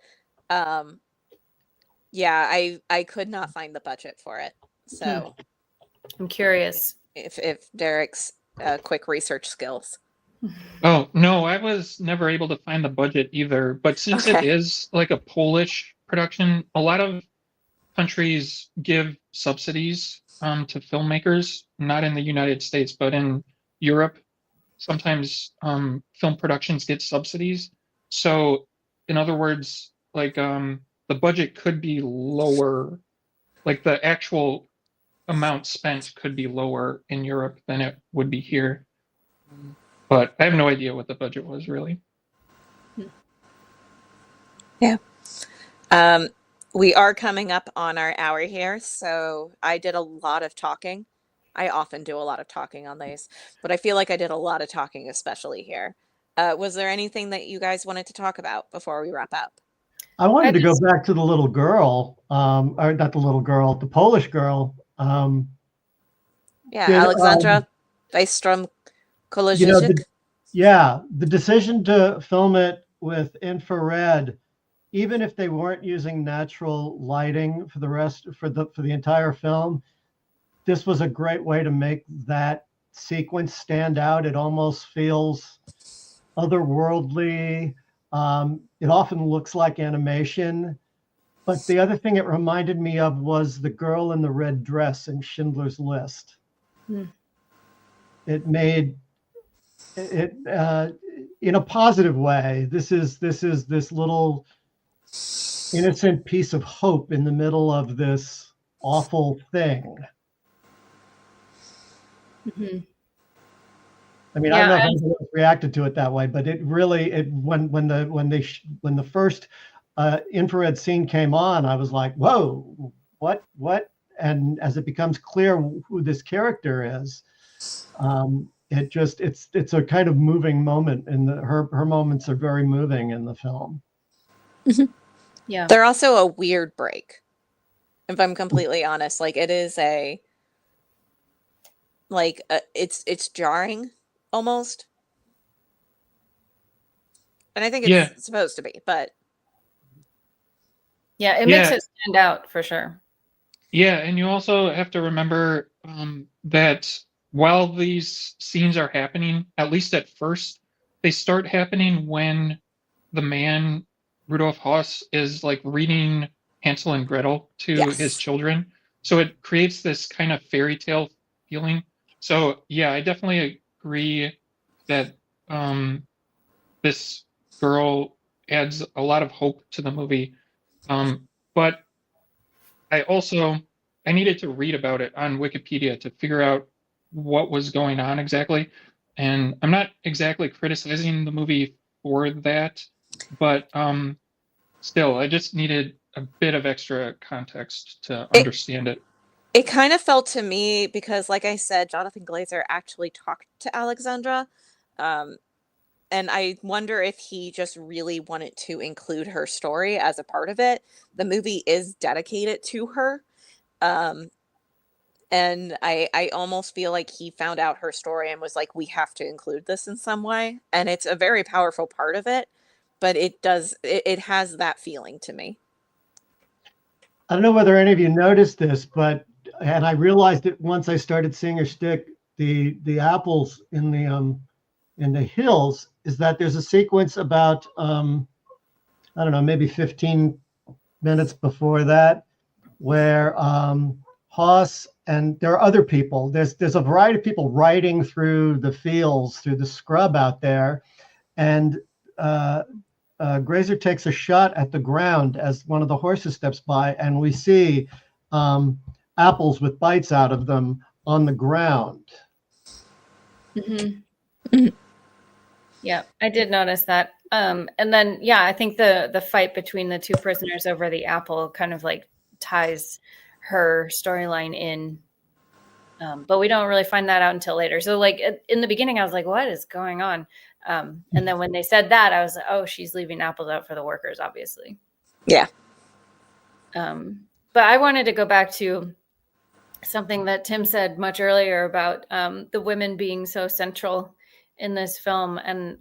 Yeah, I could not find the budget for it. So I'm curious if Derek's quick research skills. Oh, no, I was never able to find the budget either. But since it Okay. is like a Polish production, a lot of countries give subsidies to filmmakers, not in the United States, but in Europe. Sometimes film productions get subsidies. So, in other words, like the budget could be lower, like the actual amount spent could be lower in Europe than it would be here. But I have no idea what the budget was really. Yeah. We are coming up on our hour here, so I did a lot of talking. I often do a lot of talking on these, but I feel like I did a lot of talking, especially here. Was there anything that you guys wanted to talk about before we wrap up? I wanted to go back to the little girl, or not the little girl, the Polish girl. Yeah, Alexandra Weisstrom Kolodziejczyk. The decision to film it with infrared, even if they weren't using natural lighting for the entire film, this was a great way to make that sequence stand out. It almost feels otherworldly. It often looks like animation. But the other thing it reminded me of was the girl in the red dress in Schindler's List. It made it in a positive way. This is this little innocent piece of hope in the middle of this awful thing. Mm-hmm. I mean, I don't know how anyone reacted to it that way, but it really, when the first infrared scene came on, I was like, whoa, what? And as it becomes clear who this character is, it's a kind of moving moment, and her moments are very moving in the film. Yeah, they're also a weird break. If I'm completely honest, like it is it's jarring almost. And I think it's Yeah. supposed to be, but Yeah, it makes Yeah. it stand out for sure. Yeah, and you also have to remember that while these scenes are happening, at least at first, they start happening when the man, Rudolf Haas, is like reading Hansel and Gretel to his yes. children. So it creates this kind of fairy tale feeling. So yeah, I definitely agree that this girl adds a lot of hope to the movie. But I needed to read about it on Wikipedia to figure out what was going on exactly. And I'm not exactly criticizing the movie for that, but still, I just needed a bit of extra context to It understand it. it kind of felt to me because, like I said, Jonathan Glazer actually talked to Alexandra, um, and I wonder if he just really wanted to include her story as a part of it. The movie is dedicated to her, um, and I almost feel like he found out her story and was like, "We have to include this in some way," and it's a very powerful part of it, but it has that feeling to me. I don't know whether any of you noticed this, but and I realized it once I started seeing her stick the apples in the hills, is that there's a sequence about I don't know, maybe 15 minutes before that where Haas and there are other people. There's a variety of people riding through the fields, through the scrub out there, and uh, Grazer takes a shot at the ground as one of the horses steps by, and we see apples with bites out of them on the ground. Mm-hmm. Yeah, I did notice that. And then, yeah, I think the fight between the two prisoners over the apple kind of like ties her storyline in. But we don't really find that out until later. So, like in the beginning, I was like, "What is going on?" And then when they said that, I was like, "Oh, she's leaving apples out for the workers, obviously." Yeah. But I wanted to go back to something that Tim said much earlier about the women being so central in this film, and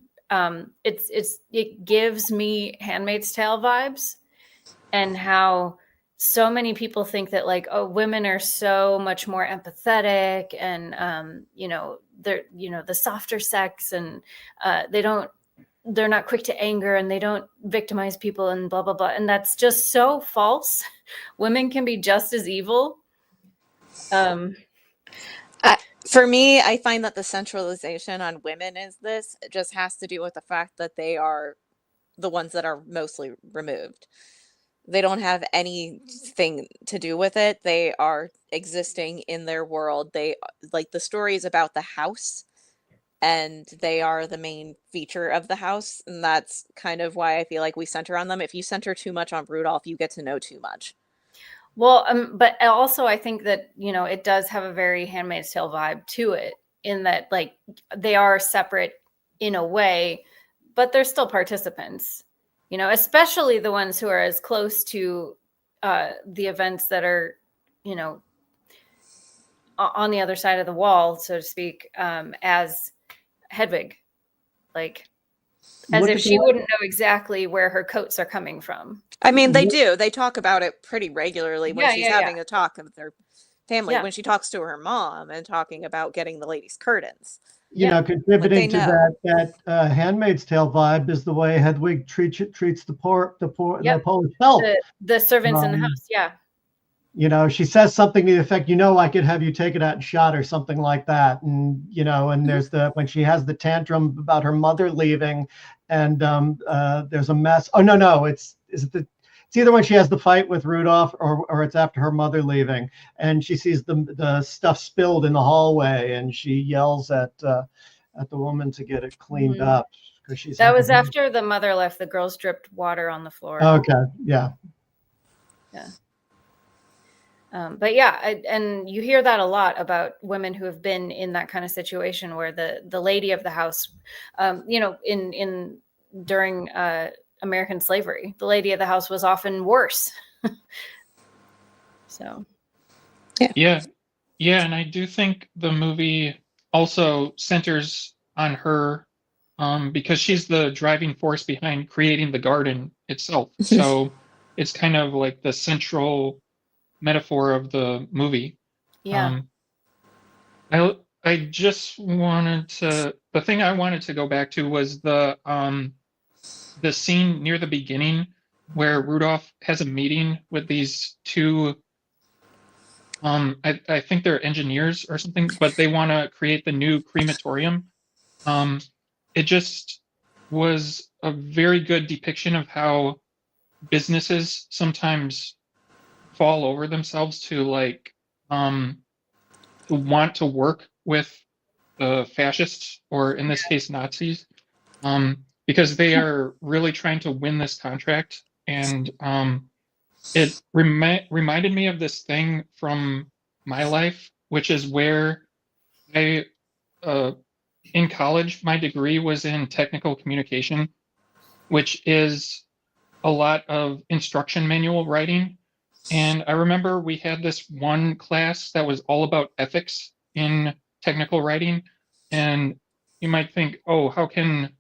it gives me Handmaid's Tale vibes, and how so many people think that like, oh, women are so much more empathetic, and they're the softer sex, and they're not quick to anger, and they don't victimize people, and blah blah blah, and that's just so false. Women can be just as evil. For me, I find that the centralization on women is this. It just has to do with the fact that they are the ones that are mostly removed. They don't have anything to do with it. They are existing in their world. They like the story is about the house, and they are the main feature of the house, and that's kind of why I feel like we center on them. If you center too much on Rudolph, you get to know too much. Well, but also I think that, it does have a very Handmaid's Tale vibe to it, in that like they are separate in a way, but they're still participants, especially the ones who are as close to the events that are, on the other side of the wall, so to speak, as Hedwig. Like, as Look if at she the, wouldn't know exactly where her coats are coming from. I mean, they do. They talk about it pretty regularly when Yeah, she's yeah, yeah. having a talk with their family, Yeah. when she talks to her mom and talking about getting the ladies' curtains. contributing to know. that Handmaid's Tale vibe is the way Hedwig treats the Yep. Polish help. The servants in the Um, house. Yeah. She says something to the effect, I could have you taken out and shot, or something like that. And, and there's when she has the tantrum about her mother leaving, and there's a mess. Oh, no, it's either when she has the fight with Rudolph, or it's after her mother leaving, and she sees the stuff spilled in the hallway, and she yells at the woman to get it cleaned up. Because that was after the mother left. The girls dripped water on the floor. Okay. Yeah. Yeah. But yeah, and you hear that a lot about women who have been in that kind of situation, where the lady of the house, in during American slavery, the lady of the house was often worse. So. Yeah, and I do think the movie also centers on her because she's the driving force behind creating the garden itself. So it's kind of like the central metaphor of the movie. Yeah. I just wanted to the thing I wanted to go back to was the scene near the beginning where Rudolph has a meeting with these two I think they're engineers or something, but they want to create the new crematorium. It just was a very good depiction of how businesses sometimes fall over themselves to like to want to work with the fascists, or in this case Nazis, because they are really trying to win this contract. And it reminded me of this thing from my life, which is where I, in college, my degree was in technical communication, which is a lot of instruction manual writing. And I remember we had this one class that was all about ethics in technical writing. And you might think, oh, how can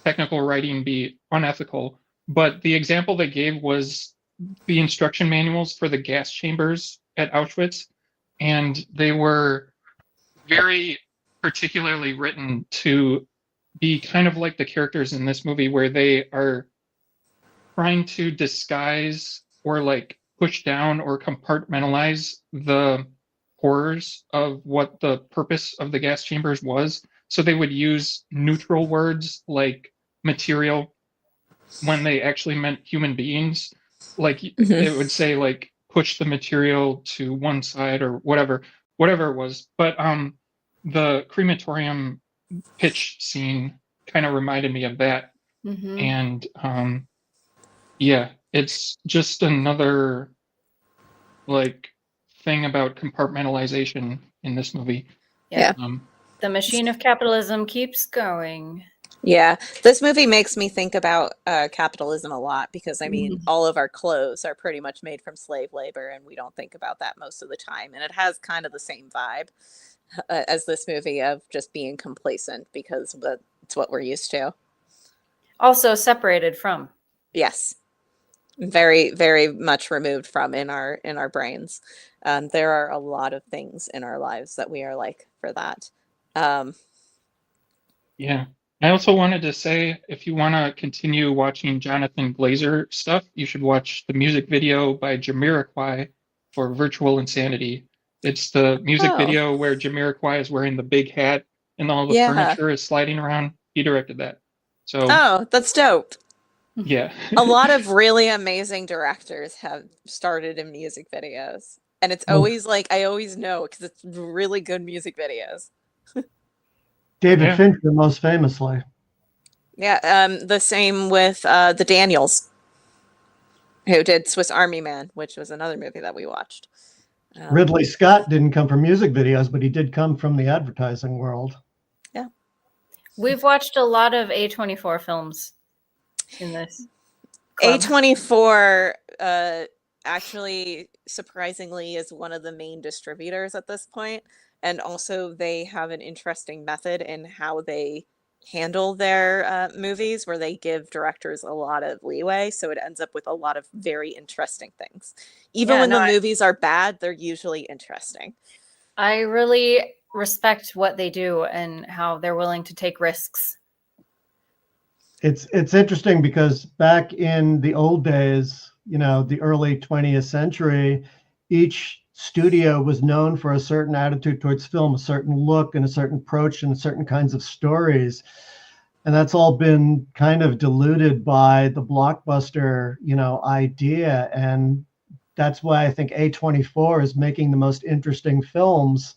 technical writing be unethical? But the example they gave was the instruction manuals for the gas chambers at Auschwitz. And they were very particularly written to be kind of like the characters in this movie, where they are trying to disguise or like push down or compartmentalize the horrors of what the purpose of the gas chambers was. So they would use neutral words like material when they actually meant human beings. Like it would say like push the material to one side or whatever it was. But the crematorium pitch scene kind of reminded me of that. Mm-hmm. And yeah, it's just another like thing about compartmentalization in this movie. Yeah. Um, The machine of capitalism keeps going. Yeah, this movie makes me think about capitalism a lot because I mean, all of our clothes are pretty much made from slave labor, and we don't think about that most of the time. And it has kind of the same vibe as this movie of just being complacent because it's what we're used to. Also separated from. Yes, very, very much removed from in our brains. There are a lot of things in our lives that we are like for that. yeah. I also wanted to say, if you want to continue watching Jonathan Glazer stuff, you should watch the music video by Jamiroquai for Virtual Insanity. It's the music video where Jamiroquai is wearing the big hat and all the furniture is sliding around. He directed that. So that's dope. Yeah. A lot of really amazing directors have started in music videos. And it's always like, I always know because it's really good music videos. David Fincher, most famously. Yeah, the same with the Daniels, who did Swiss Army Man, which was another movie that we watched. Ridley Scott didn't come from music videos, but he did come from the advertising world. Yeah. We've watched a lot of A24 films in this club. A24 actually, surprisingly, is one of the main distributors at this point. And also they have an interesting method in how they handle their movies, where they give directors a lot of leeway. So it ends up with a lot of very interesting things. Even when the movies are bad, they're usually interesting. I really respect what they do and how they're willing to take risks. It's interesting because back in the old days, you know, the early 20th century, each studio was known for a certain attitude towards film, a certain look and a certain approach and certain kinds of stories. And that's all been kind of diluted by the blockbuster, you know, idea. And that's why I think A24 is making the most interesting films.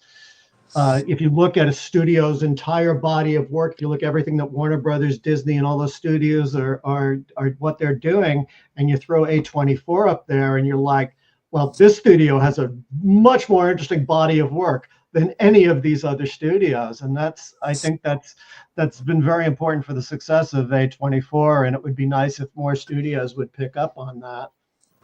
If you look at a studio's entire body of work, if you look at everything that Warner Brothers, Disney, and all those studios are what they're doing, and you throw A24 up there and you're like, well, this studio has a much more interesting body of work than any of these other studios. And I think that's been very important for the success of A24. And it would be nice if more studios would pick up on that.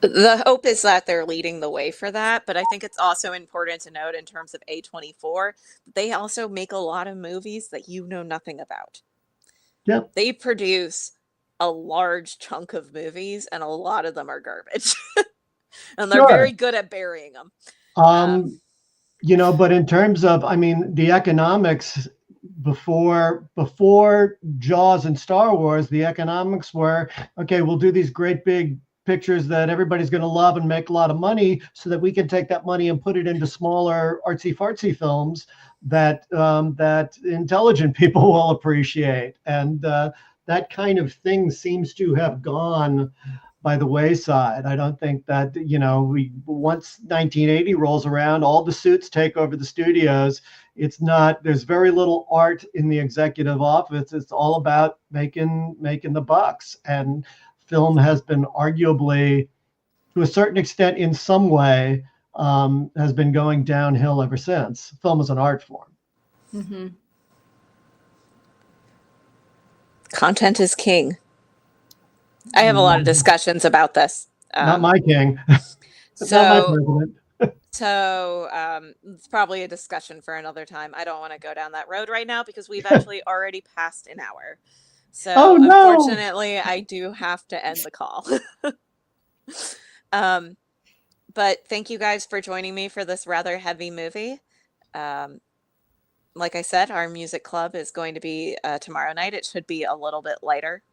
The hope is that they're leading the way for that. But I think it's also important to note in terms of A24, they also make a lot of movies that you know nothing about. Yep. They produce a large chunk of movies, and a lot of them are garbage. And they're Sure. very good at burying them. You know, but in terms of, I mean, the economics before Jaws and Star Wars, the economics were, okay, we'll do these great big pictures that everybody's going to love and make a lot of money, so that we can take that money and put it into smaller artsy fartsy films that that intelligent people will appreciate. And that kind of thing seems to have gone by the wayside. I don't think that, you know, once 1980 rolls around, all the suits take over the studios. It's not, there's very little art in the executive office. It's all about making the bucks. And film has been arguably, to a certain extent, in some way, has been going downhill ever since. Film is an art form. Mm-hmm. Content is king. I have a lot of discussions about this. Not my king. Not my So, president. it's probably a discussion for another time. I don't want to go down that road right now because we've actually already passed an hour. So, Oh, no. unfortunately, I do have to end the call. But thank you guys for joining me for this rather heavy movie. Like I said, our music club is going to be tomorrow night. It should be a little bit lighter.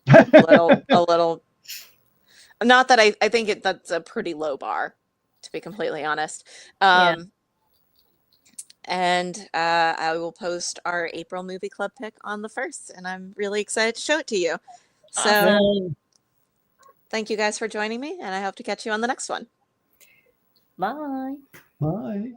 a little. Not that I think that's a pretty low bar, to be completely honest. Yeah. And I will post our April movie club pick on the 1st, and I'm really excited to show it to you. So Awesome. thank you guys for joining me, and I hope to catch you on the next one. Bye. Bye.